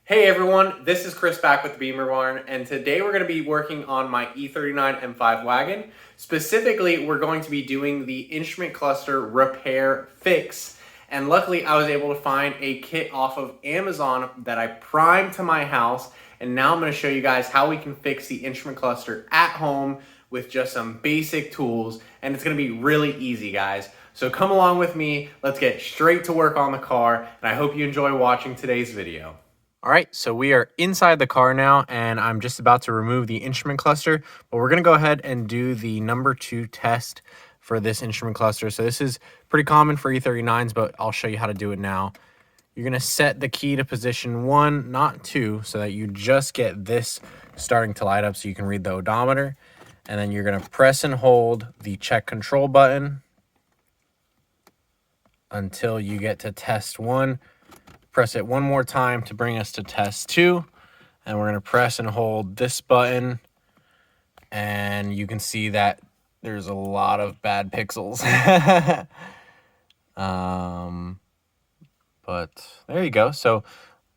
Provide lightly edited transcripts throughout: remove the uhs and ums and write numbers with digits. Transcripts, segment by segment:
Hey everyone, this is Chris back with the Beamer Barn, and today we're going to be working on my E39 M5 wagon. Specifically, we're going to be doing the instrument cluster repair fix. And luckily, I was able to find a kit off of Amazon that I primed to my house. And now I'm going to show you guys how we can fix the instrument cluster at home with just some basic tools. And it's going to be really easy, guys. So come along with me. Let's get straight to work on the car. And I hope you enjoy watching today's video. All right, so we are inside the car now, and I'm just about to remove the instrument cluster, but we're gonna go ahead and do the number 2 test for this instrument cluster. So this is pretty common for E39s, but I'll show you how to do it now. You're gonna set the key to position 1, not 2, so that you just get this starting to light up so you can read the odometer. And then you're gonna press and hold the check control button until you get to test 1. Press it one more time to bring us to test 2, and we're going to press and hold this button, and you can see that there's a lot of bad pixels. But there you go. So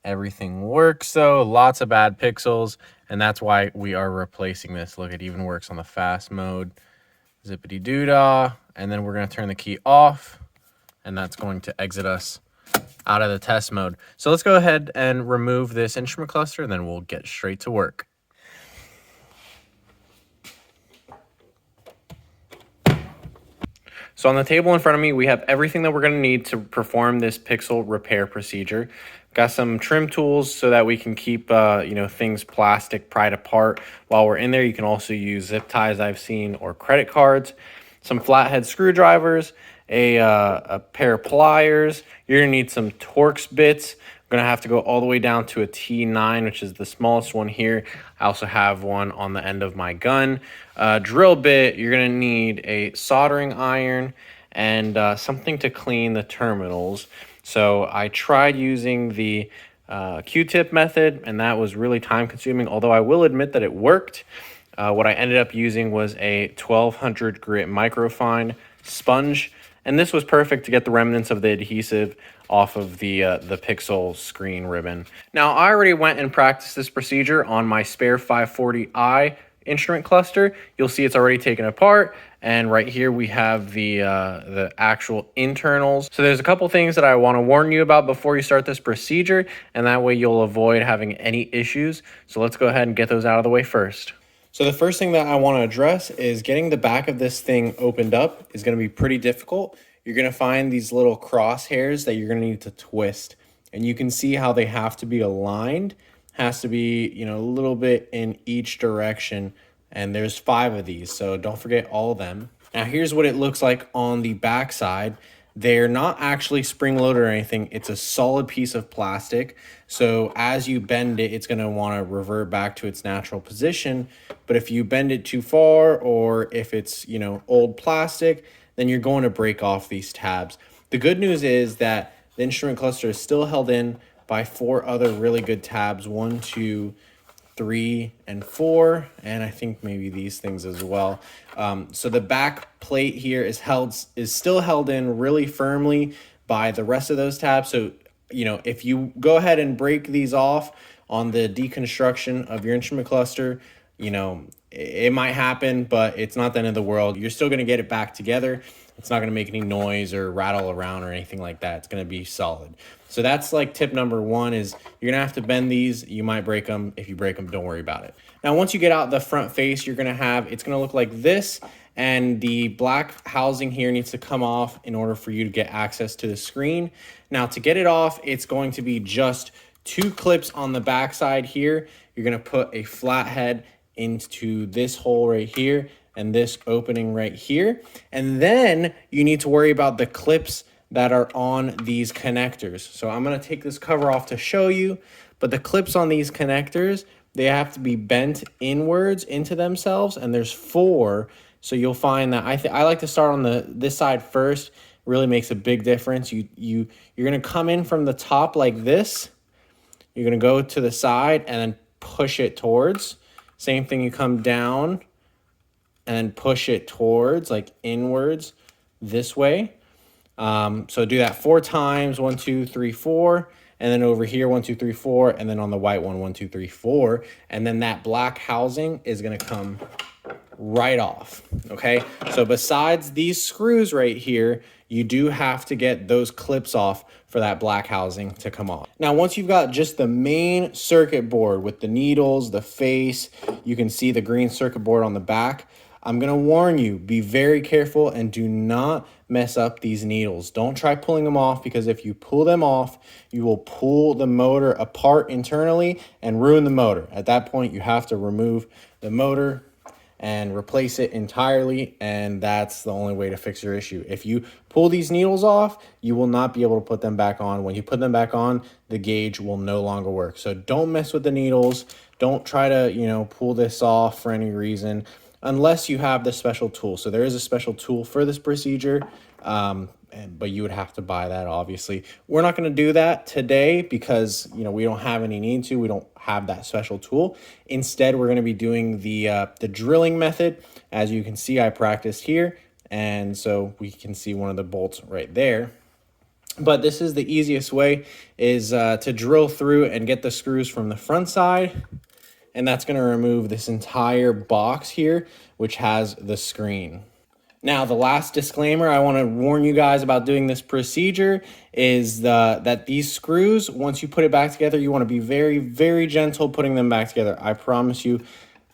everything works though, lots of bad pixels, and that's why we are replacing this. Look, it even works on the fast mode. Zippity doo-dah. And then we're going to turn the key off, and that's going to exit us out of the test mode. So let's go ahead and remove this instrument cluster, and then we'll get straight to work. So on the table in front of me, we have everything that we're going to need to perform this pixel repair procedure. Got some trim tools so that we can keep things plastic pried apart while we're in there. You can also use zip ties I've seen, or credit cards. Some flathead screwdrivers, a pair of pliers. You're gonna need some Torx bits. We're gonna have to go all the way down to a T9, which is the smallest one here. I also have one on the end of my gun. Drill bit. You're gonna need a soldering iron and something to clean the terminals. So I tried using the Q-tip method, and that was really time consuming, although I will admit that it worked. What I ended up using was a 1200 grit microfine sponge, and this was perfect to get the remnants of the adhesive off of the pixel screen ribbon. Now, I already went and practiced this procedure on my spare 540i instrument cluster. You'll see it's already taken apart, and right here we have the actual internals. So there's a couple things that I want to warn you about before you start this procedure, and that way you'll avoid having any issues. So let's go ahead and get those out of the way first. So the first thing that I want to address is getting the back of this thing opened up is going to be pretty difficult. You're going to find these little crosshairs that you're going to need to twist. And you can see how they have to be aligned. Has to be, a little bit in each direction. And there's 5 of these, so don't forget all of them. Now here's what it looks like on the back side. They're not actually spring-loaded or anything. It's a solid piece of plastic. So as you bend it, it's going to want to revert back to its natural position. But if you bend it too far, or if it's, old plastic, then you're going to break off these tabs. The good news is that the instrument cluster is still held in by 4 other really good tabs. 1, 2, 3, and 4, and I think maybe these things as well. So the back plate here is still held in really firmly by the rest of those tabs. So if you go ahead and break these off on the deconstruction of your instrument cluster, it might happen, but it's not the end of the world. You're still going to get it back together. It's not going to make any noise or rattle around or anything like that. It's going to be solid. So that's like tip number 1 is you're going to have to bend these. You might break them. If you break them, don't worry about it. Now, once you get out the front face, it's going to look like this, and the black housing here needs to come off in order for you to get access to the screen. Now, to get it off, it's going to be just 2 clips on the back side here. You're going to put a flathead into this hole right here and this opening right here. And then you need to worry about the clips that are on these connectors. So I'm going to take this cover off to show you, but the clips on these connectors, they have to be bent inwards into themselves, and there's 4. So you'll find that I like to start on this side first. Really makes a big difference. You're going to come in from the top like this. You're going to go to the side and then push it towards. Same thing, you come down and then push it towards, like inwards this way. So do that 4 times, 1, 2, 3, 4. and then over here 1, 2, 3, 4, and then on the white one 1, 2, 3, 4, and then that black housing is going to come right off. Okay, so besides these screws right here, you do have to get those clips off for that black housing to come off. Now, once you've got just the main circuit board with the needles, the face, you can see the green circuit board on the back. I'm gonna warn you, be very careful and do not mess up these needles. Don't try pulling them off, because if you pull them off, you will pull the motor apart internally and ruin the motor. At that point, you have to remove the motor and replace it entirely, and that's the only way to fix your issue. If you pull these needles off, you will not be able to put them back on. When you put them back on, the gauge will no longer work. So don't mess with the needles. Don't try to, pull this off for any reason, unless you have the special tool. So there is a special tool for this procedure, but you would have to buy that, obviously. We're not going to do that today because, we don't have any need to. We don't have that special tool. Instead, we're going to be doing the drilling method. As you can see, I practiced here, and so we can see one of the bolts right there. But this is the easiest way, is to drill through and get the screws from the front side. And that's going to remove this entire box here, which has the screen. Now, the last disclaimer I want to warn you guys about doing this procedure is that these screws, once you put it back together, you want to be very, very gentle putting them back together. I promise you,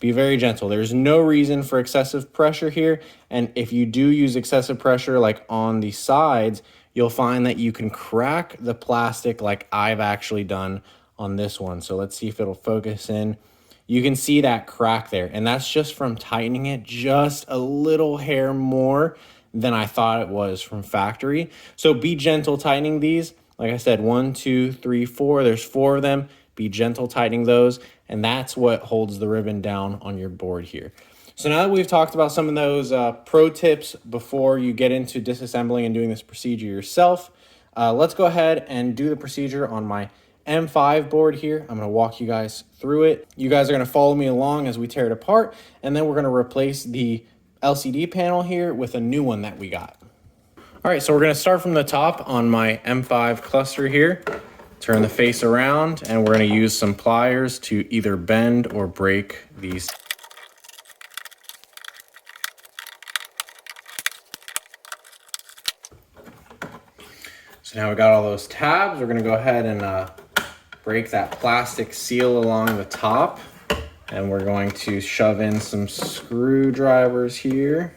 be very gentle. There's no reason for excessive pressure here. And if you do use excessive pressure, like on the sides, you'll find that you can crack the plastic like I've actually done on this one. So let's see if it'll focus in. You can see that crack there, and that's just from tightening it just a little hair more than I thought it was from factory. So be gentle tightening these. Like I said, 1, 2, 3, 4, there's 4 of them. Be gentle tightening those, and that's what holds the ribbon down on your board here. So now that we've talked about some of those pro tips before you get into disassembling and doing this procedure yourself, let's go ahead and do the procedure on my M5 board here. I'm going to walk you guys through it. You guys are going to follow me along as we tear it apart, and then we're going to replace the LCD panel here with a new one that we got. All right, so we're going to start from the top on my M5 cluster here. Turn the face around, and we're going to use some pliers to either bend or break these. So now we got all those tabs. We're going to go ahead and break that plastic seal along the top, and we're going to shove in some screwdrivers here.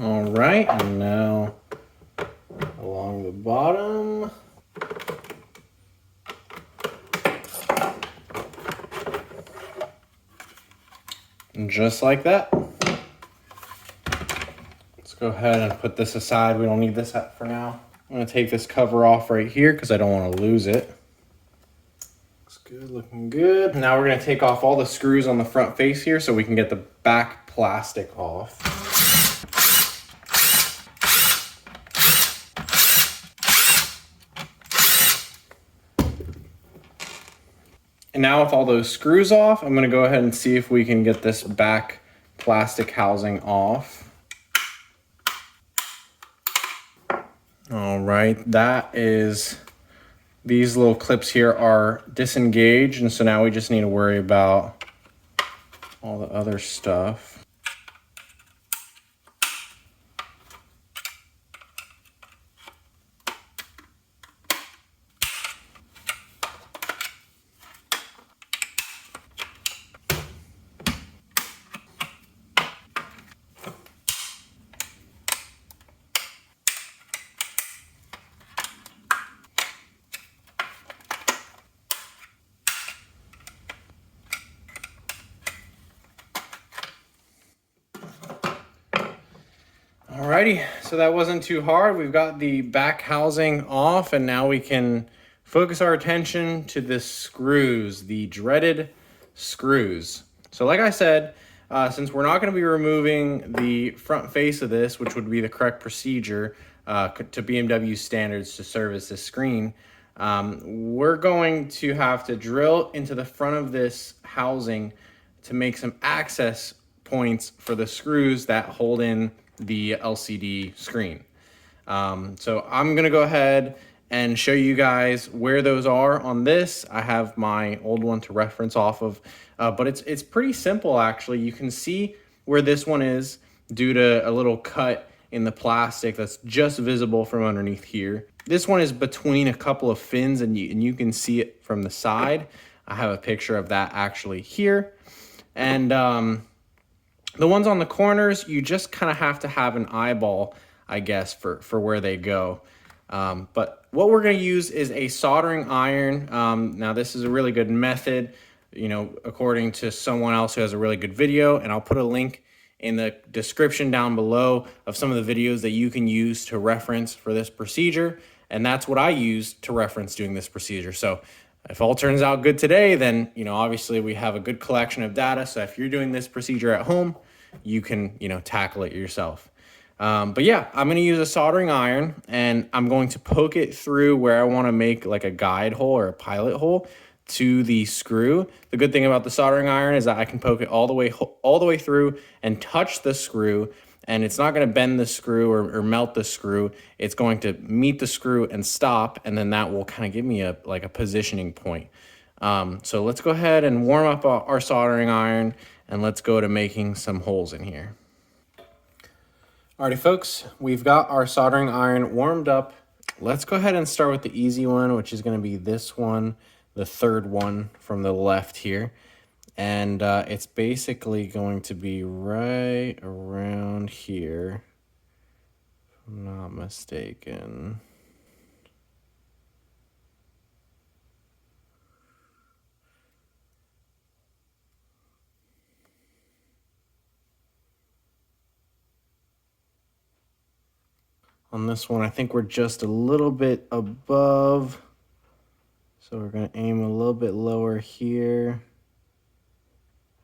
All right, and now along the bottom. And just like that. Let's go ahead and put this aside. We don't need this for now. I'm gonna take this cover off right here because I don't want to lose it. Looks good, looking good. Now we're gonna take off all the screws on the front face here so we can get the back plastic off. And now with all those screws off, I'm gonna go ahead and see if we can get this back plastic housing off. All right, these little clips here are disengaged, and so now we just need to worry about all the other stuff. Alrighty, so that wasn't too hard. We've got the back housing off, and now we can focus our attention to the screws, the dreaded screws. So like I said, since we're not going to be removing the front face of this, which would be the correct procedure to BMW standards to service this screen, we're going to have to drill into the front of this housing to make some access points for the screws that hold in the LCD screen. So I'm gonna go ahead and show you guys where those are on this. I have my old one to reference off of, but it's pretty simple actually. You can see where this one is due to a little cut in the plastic that's just visible from underneath here. This one is between a couple of fins, and you can see it from the side. I have a picture of that actually here. And the ones on the corners, you just kind of have to have an eyeball, I guess, for where they go. But what we're going to use is a soldering iron. Now, this is a really good method, you know, according to someone else who has a really good video. And I'll put a link in the description down below of some of the videos that you can use to reference for this procedure. And that's what I use to reference doing this procedure. So if all turns out good today, then, you know, obviously we have a good collection of data. So if you're doing this procedure at home, you can, you know, tackle it yourself. But yeah, I'm going to use a soldering iron, and I'm going to poke it through where I want to make like a guide hole or a pilot hole to the screw. The good thing about the soldering iron is that I can poke it all the way through and touch the screw, and it's not going to bend the screw or melt the screw. It's going to meet the screw and stop, and then that will kind of give me a positioning point. So let's go ahead and warm up our soldering iron, and let's go to making some holes in here. Alrighty folks, we've got our soldering iron warmed up. Let's go ahead and start with the easy one, which is going to be this one, the third one from the left here. And it's basically going to be right around here, if I'm not mistaken. On this one, I think we're just a little bit above. So we're going to aim a little bit lower here.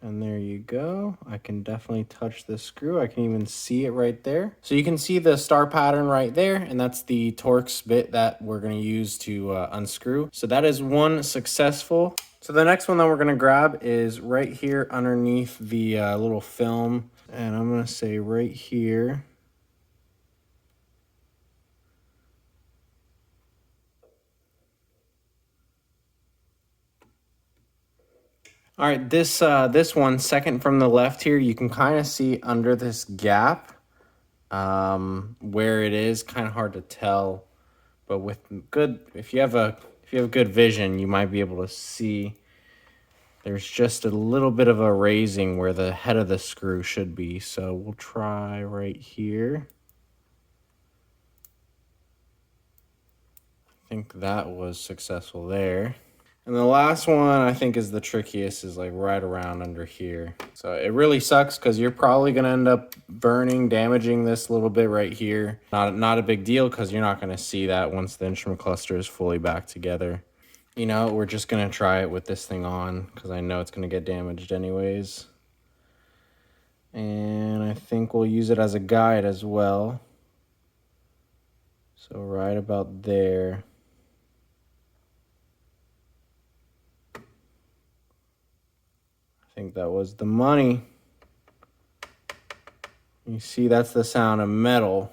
And there you go. I can definitely touch the screw. I can even see it right there. So you can see the star pattern right there, and that's the Torx bit that we're going to use to unscrew. So that is one successful. So the next one that we're going to grab is right here underneath the little film. And I'm going to say right here. All right, this one, second from the left here, you can kind of see under this gap where it is. Kind of hard to tell, but with good, if you have good vision, you might be able to see. There's just a little bit of a raising where the head of the screw should be. So we'll try right here. I think that was successful there. And the last one I think is the trickiest, is like right around under here. So it really sucks because you're probably going to end up burning, damaging this little bit right here. Not a big deal because you're not going to see that once the instrument cluster is fully back together. You know, we're just going to try it with this thing on because I know it's going to get damaged anyways. And I think we'll use it as a guide as well. So right about there. I think that was the money. You see, that's the sound of metal.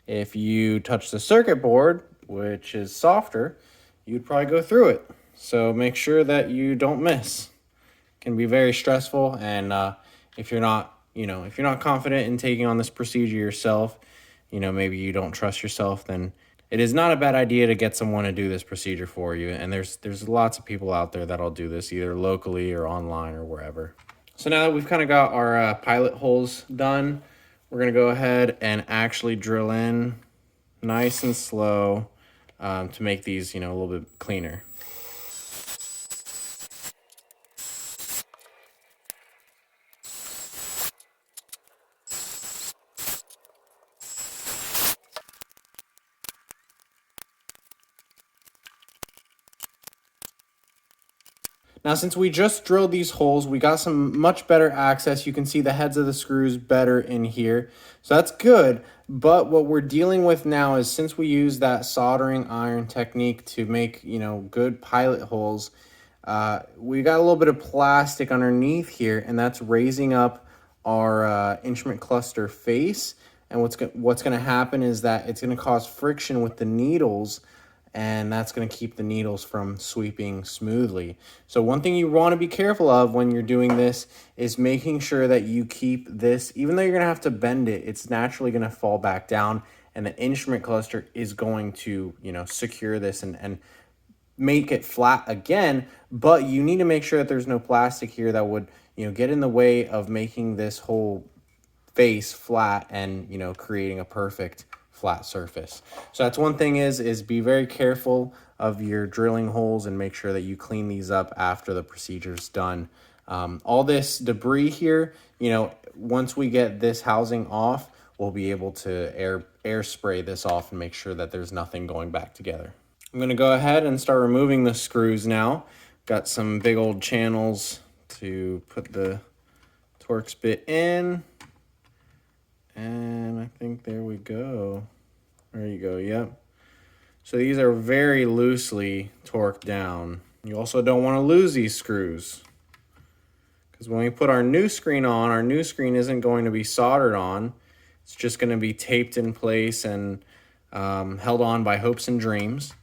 If you touch the circuit board, which is softer, you'd probably go through it. So make sure that you don't miss. It can be very stressful, and if you're not confident in taking on this procedure yourself, you know, maybe you don't trust yourself, then it is not a bad idea to get someone to do this procedure for you. And there's lots of people out there that'll do this either locally or online or wherever. So now that we've kind of got our pilot holes done, we're going to go ahead and actually drill in nice and slow to make these, you know, a little bit cleaner. Now, since we just drilled these holes, we got some much better access. You can see the heads of the screws better in here. So that's good. But what we're dealing with now is, since we use that soldering iron technique to make, good pilot holes, we got a little bit of plastic underneath here, and that's raising up our instrument cluster face. And what's going to happen is that it's going to cause friction with the needles, and that's going to keep the needles from sweeping smoothly. So one thing you want to be careful of when you're doing this is making sure that you keep this, even though you're going to have to bend it, it's naturally going to fall back down, and the instrument cluster is going to, secure this and make it flat again. But you need to make sure that there's no plastic here that would, get in the way of making this whole face flat and, creating a perfect flat surface. So that's one thing, is be very careful of your drilling holes and make sure that you clean these up after the procedure's done. All this debris here, once we get this housing off, we'll be able to air spray this off and make sure that there's nothing going back together. I'm going to go ahead and start removing the screws now. Got some big old channels to put the Torx bit in. And I think there we go. There you go, yep. So these are very loosely torqued down. You also don't want to lose these screws, because when we put our new screen on, our new screen isn't going to be soldered on. It's just going to be taped in place and held on by hopes and dreams.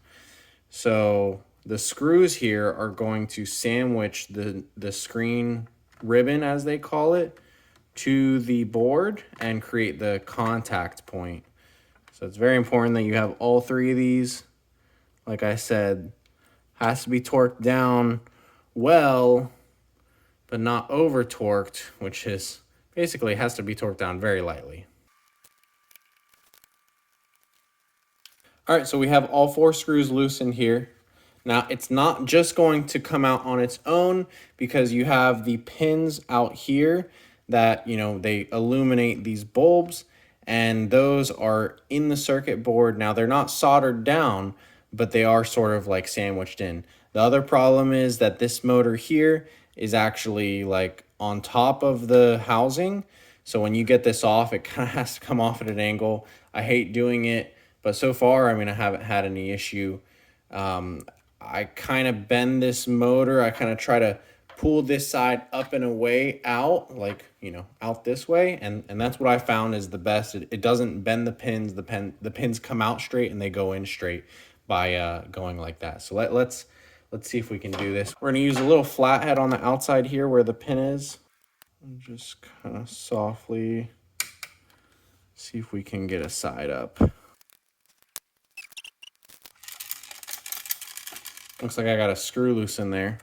So the screws here are going to sandwich the screen ribbon, as they call it, to the board and create the contact point. So it's very important that you have all three of these. Like I said, has to be torqued down well, but not over torqued, which is basically has to be torqued down very lightly. All right, so we have all four screws loosened here. Now, it's not just going to come out on its own, because you have the pins out here that, they illuminate these bulbs, and those are in the circuit board. Now, they're not soldered down, but they are sort of like sandwiched in. The other problem is that this motor here is actually like on top of the housing. So when you get this off, it kind of has to come off at an angle. I hate doing it, but so far, I haven't had any issue. I kind of bend this motor. I kind of try to pull this side up and away out, like, out this way. And that's what I found is the best. It doesn't bend the pins. The pins come out straight and they go in straight by going like that. So let's see if we can do this. We're going to use a little flathead on the outside here where the pin is. And just kind of softly see if we can get a side up. Looks like I got a screw loose in there.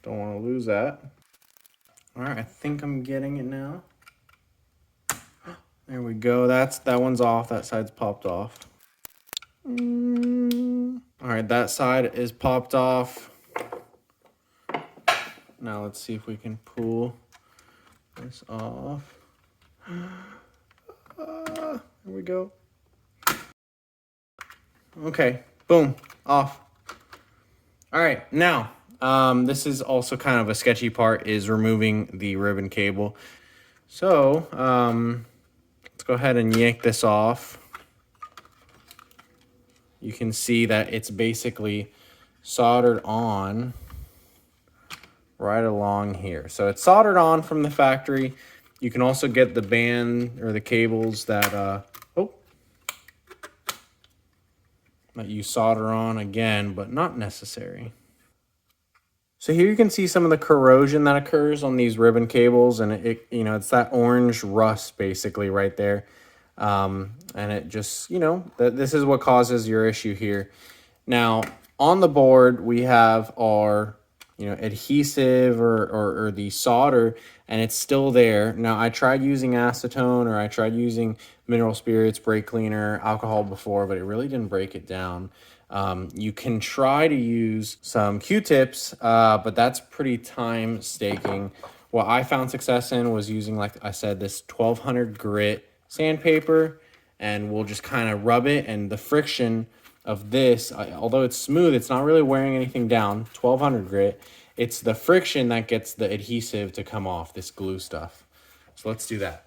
Don't want to lose that. All right, I think I'm getting it now. There we go. That one's off. That side's popped off. All right, that side is popped off. Now let's see if we can pull this off. There we go. Okay, boom, off. All right, now, this is also kind of a sketchy part, is removing the ribbon cable. So, let's go ahead and yank this off. You can see that it's basically soldered on right along here. So it's soldered on from the factory. You can also get the band or the cables that, that you solder on again, but not necessary. So here you can see some of the corrosion that occurs on these ribbon cables, and it's that orange rust basically right there. And it just, this is what causes your issue here. Now, on the board, we have our, adhesive or the solder, and it's still there. Now, I tried using acetone, or I tried using mineral spirits, brake cleaner, alcohol before, but it really didn't break it down. You can try to use some Q-tips, but that's pretty time staking. What I found success in was using, like I said, this 1200 grit sandpaper, and we'll just kind of rub it, and the friction of this, although it's smooth, it's not really wearing anything down, 1200 grit. It's the friction that gets the adhesive to come off, this glue stuff. So let's do that.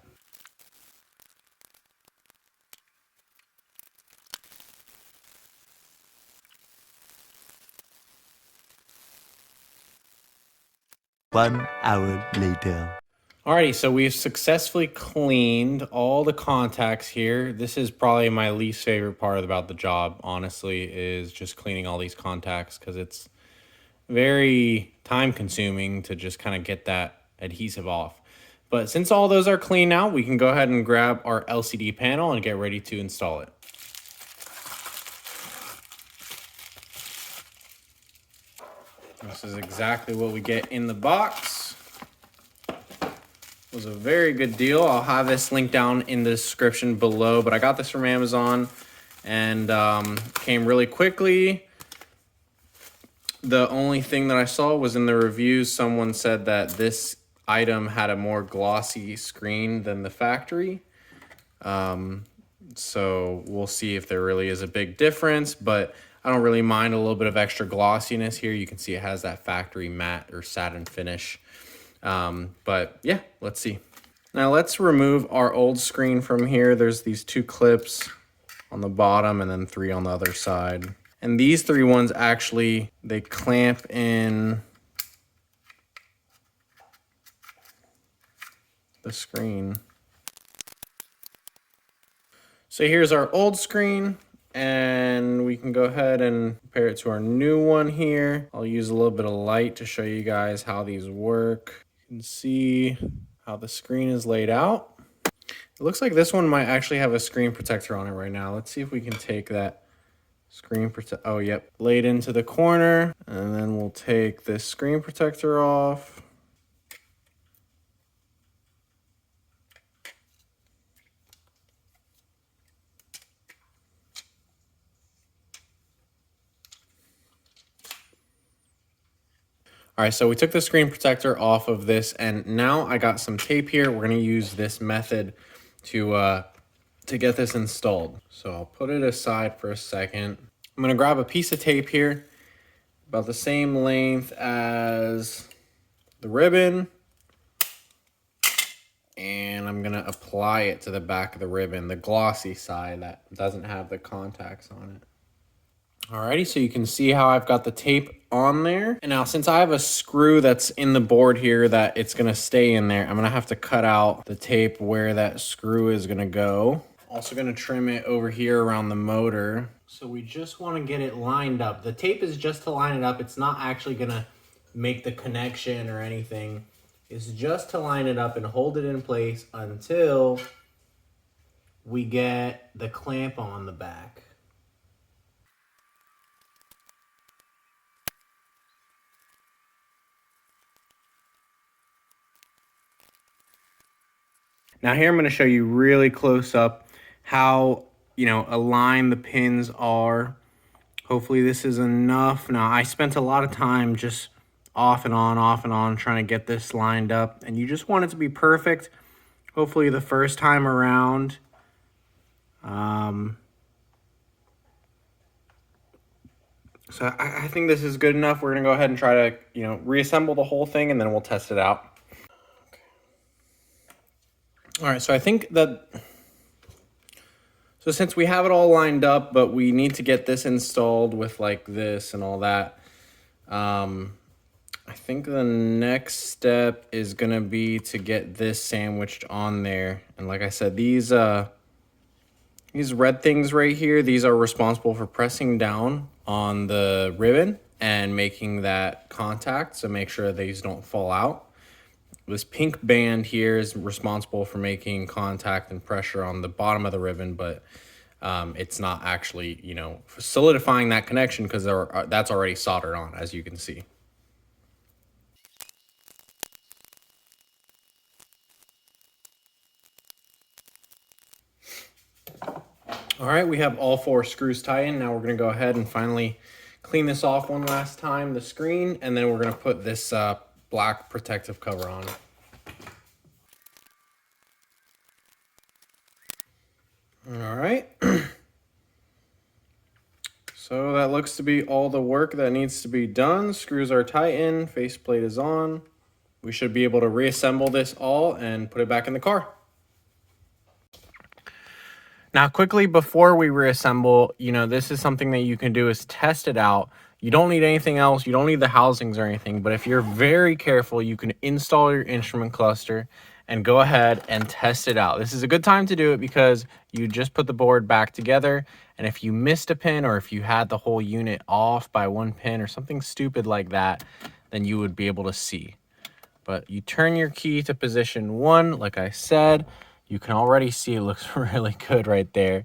One hour later. Alrighty, so we've successfully cleaned all the contacts here. This is probably my least favorite part about the job, honestly, is just cleaning all these contacts, because it's very time consuming to just kind of get that adhesive off. But since all those are clean now, we can go ahead and grab our LCD panel and get ready to install it. This is exactly what we get in the box. It was a very good deal. I'll have this link down in the description below, but I got this from Amazon and came really quickly. The only thing that I saw was in the reviews, someone said that this item had a more glossy screen than the factory. So we'll see if there really is a big difference, but I don't really mind a little bit of extra glossiness here. You can see it has that factory matte or satin finish. But yeah, let's see. Now let's remove our old screen from here. There's these 2 clips on the bottom and then 3 on the other side. And these 3 ones actually, they clamp in the screen. So here's our old screen, and we can go ahead and compare it to our new one here. I'll use a little bit of light to show you guys how these work. You can see how the screen is laid out. It looks like this one might actually have a screen protector on it right now. Let's see if we can take that screen protector. Oh, yep. Laid into the corner. And then we'll take this screen protector off. All right, so we took the screen protector off of this, and now I got some tape here. We're gonna use this method to get this installed. So I'll put it aside for a second. I'm gonna grab a piece of tape here, about the same length as the ribbon, and I'm gonna apply it to the back of the ribbon, the glossy side that doesn't have the contacts on it. Alrighty, so you can see how I've got the tape on there. And now since I have a screw that's in the board here that it's gonna stay in there, I'm gonna have to cut out the tape where that screw is gonna go. Also gonna trim it over here around the motor. So we just wanna get it lined up. The tape is just to line it up. It's not actually gonna make the connection or anything. It's just to line it up and hold it in place until we get the clamp on the back. Now here I'm going to show you really close up how, aligned the pins are. Hopefully this is enough. Now I spent a lot of time just off and on trying to get this lined up, and you just want it to be perfect. Hopefully the first time around. So I think this is good enough. We're going to go ahead and try to, reassemble the whole thing, and then we'll test it out. All right, so I think that, so since we have it all lined up, but we need to get this installed with like this and all that, I think the next step is gonna be to get this sandwiched on there. And like I said, these red things right here, these are responsible for pressing down on the ribbon and making that contact, so make sure these don't fall out. This pink band here is responsible for making contact and pressure on the bottom of the ribbon, but it's not actually, solidifying that connection because that's already soldered on, as you can see. All right, we have all 4 screws tied in. Now we're gonna go ahead and finally clean this off one last time, the screen, and then we're gonna put this black protective cover on. All right. So that looks to be all the work that needs to be done. Screws are tightened, faceplate is on. We should be able to reassemble this all and put it back in the car. Now, quickly before we reassemble, this is something that you can do is test it out. You don't need anything else. You don't need the housings or anything, but if you're very careful, you can install your instrument cluster and go ahead and test it out. This is a good time to do it because you just put the board back together, and if you missed a pin or if you had the whole unit off by one pin or something stupid like that, then you would be able to see. But you turn your key to position 1, like I said. You can already see it looks really good right there.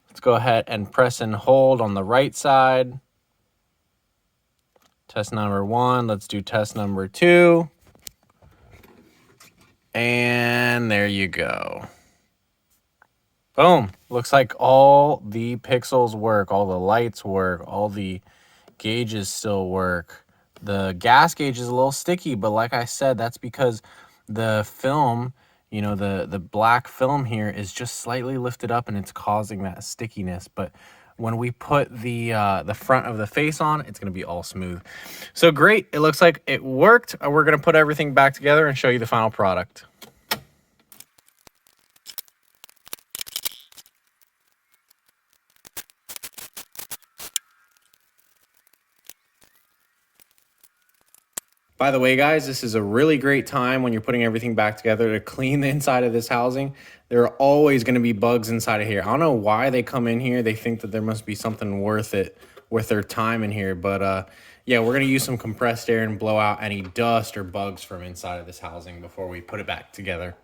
Let's go ahead and press and hold on the right side. Test number 1. Let's do test number 2. And there you go. Boom. Looks like all the pixels work. All the lights work. All the gauges still work. The gas gauge is a little sticky, but like I said, that's because the film, the black film here is just slightly lifted up and it's causing that stickiness. But when we put the front of the face on, it's going to be all smooth. So great. It looks like it worked. We're going to put everything back together and show you the final product. By the way, guys, this is a really great time when you're putting everything back together to clean the inside of this housing. There are always going to be bugs inside of here. I don't know why they come in here. They think that there must be something worth their time in here. But yeah, we're going to use some compressed air and blow out any dust or bugs from inside of this housing before we put it back together.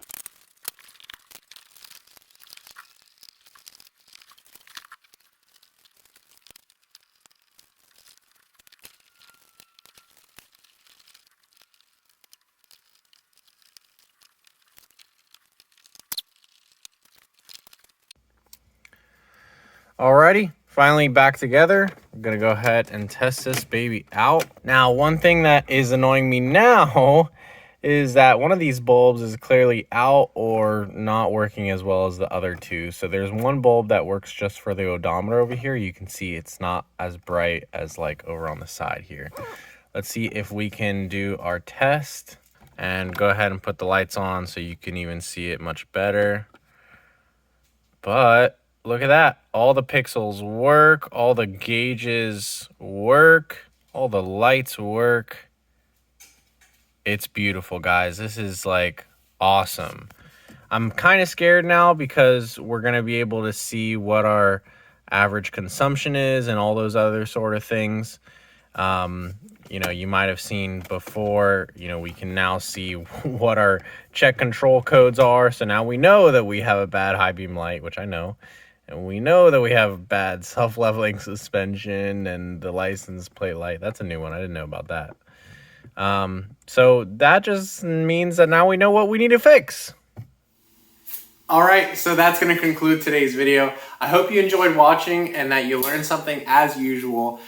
Alrighty, finally back together. I'm gonna go ahead and test this baby out. Now, one thing that is annoying me now is that one of these bulbs is clearly out or not working as well as the other two. So there's one bulb that works just for the odometer over here. You can see it's not as bright as like over on the side here. Let's see if we can do our test and go ahead and put the lights on so you can even see it much better. But look at that. All the pixels work. All the gauges work. All the lights work. It's beautiful, guys. This is like awesome. I'm kind of scared now because we're going to be able to see what our average consumption is and all those other sort of things. You might have seen before, we can now see what our check control codes are. So now we know that we have a bad high beam light, which I know. And we know that we have bad self-leveling suspension and the license plate light. That's a new one. I didn't know about that. So that just means that now we know what we need to fix. All right, so that's going to conclude today's video. I hope you enjoyed watching and that you learned something as usual.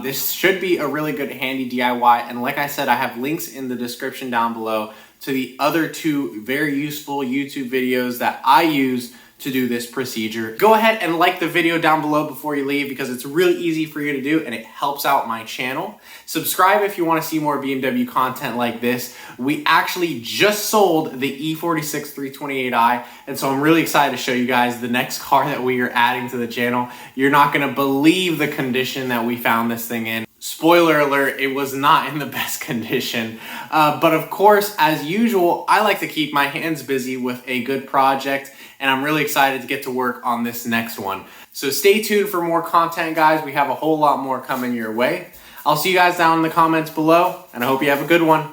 This should be a really good handy DIY. And like I said, I have links in the description down below to the other 2 very useful YouTube videos that I use to do this procedure. Go ahead and like the video down below before you leave because it's really easy for you to do and it helps out my channel. Subscribe if you want to see more BMW content like this. We actually just sold the E46 328i, and so I'm really excited to show you guys the next car that we are adding to the channel. You're not going to believe the condition that we found this thing in. Spoiler alert, it was not in the best condition. But of course, as usual, I like to keep my hands busy with a good project, and I'm really excited to get to work on this next one. So stay tuned for more content, guys. We have a whole lot more coming your way. I'll see you guys down in the comments below, and I hope you have a good one.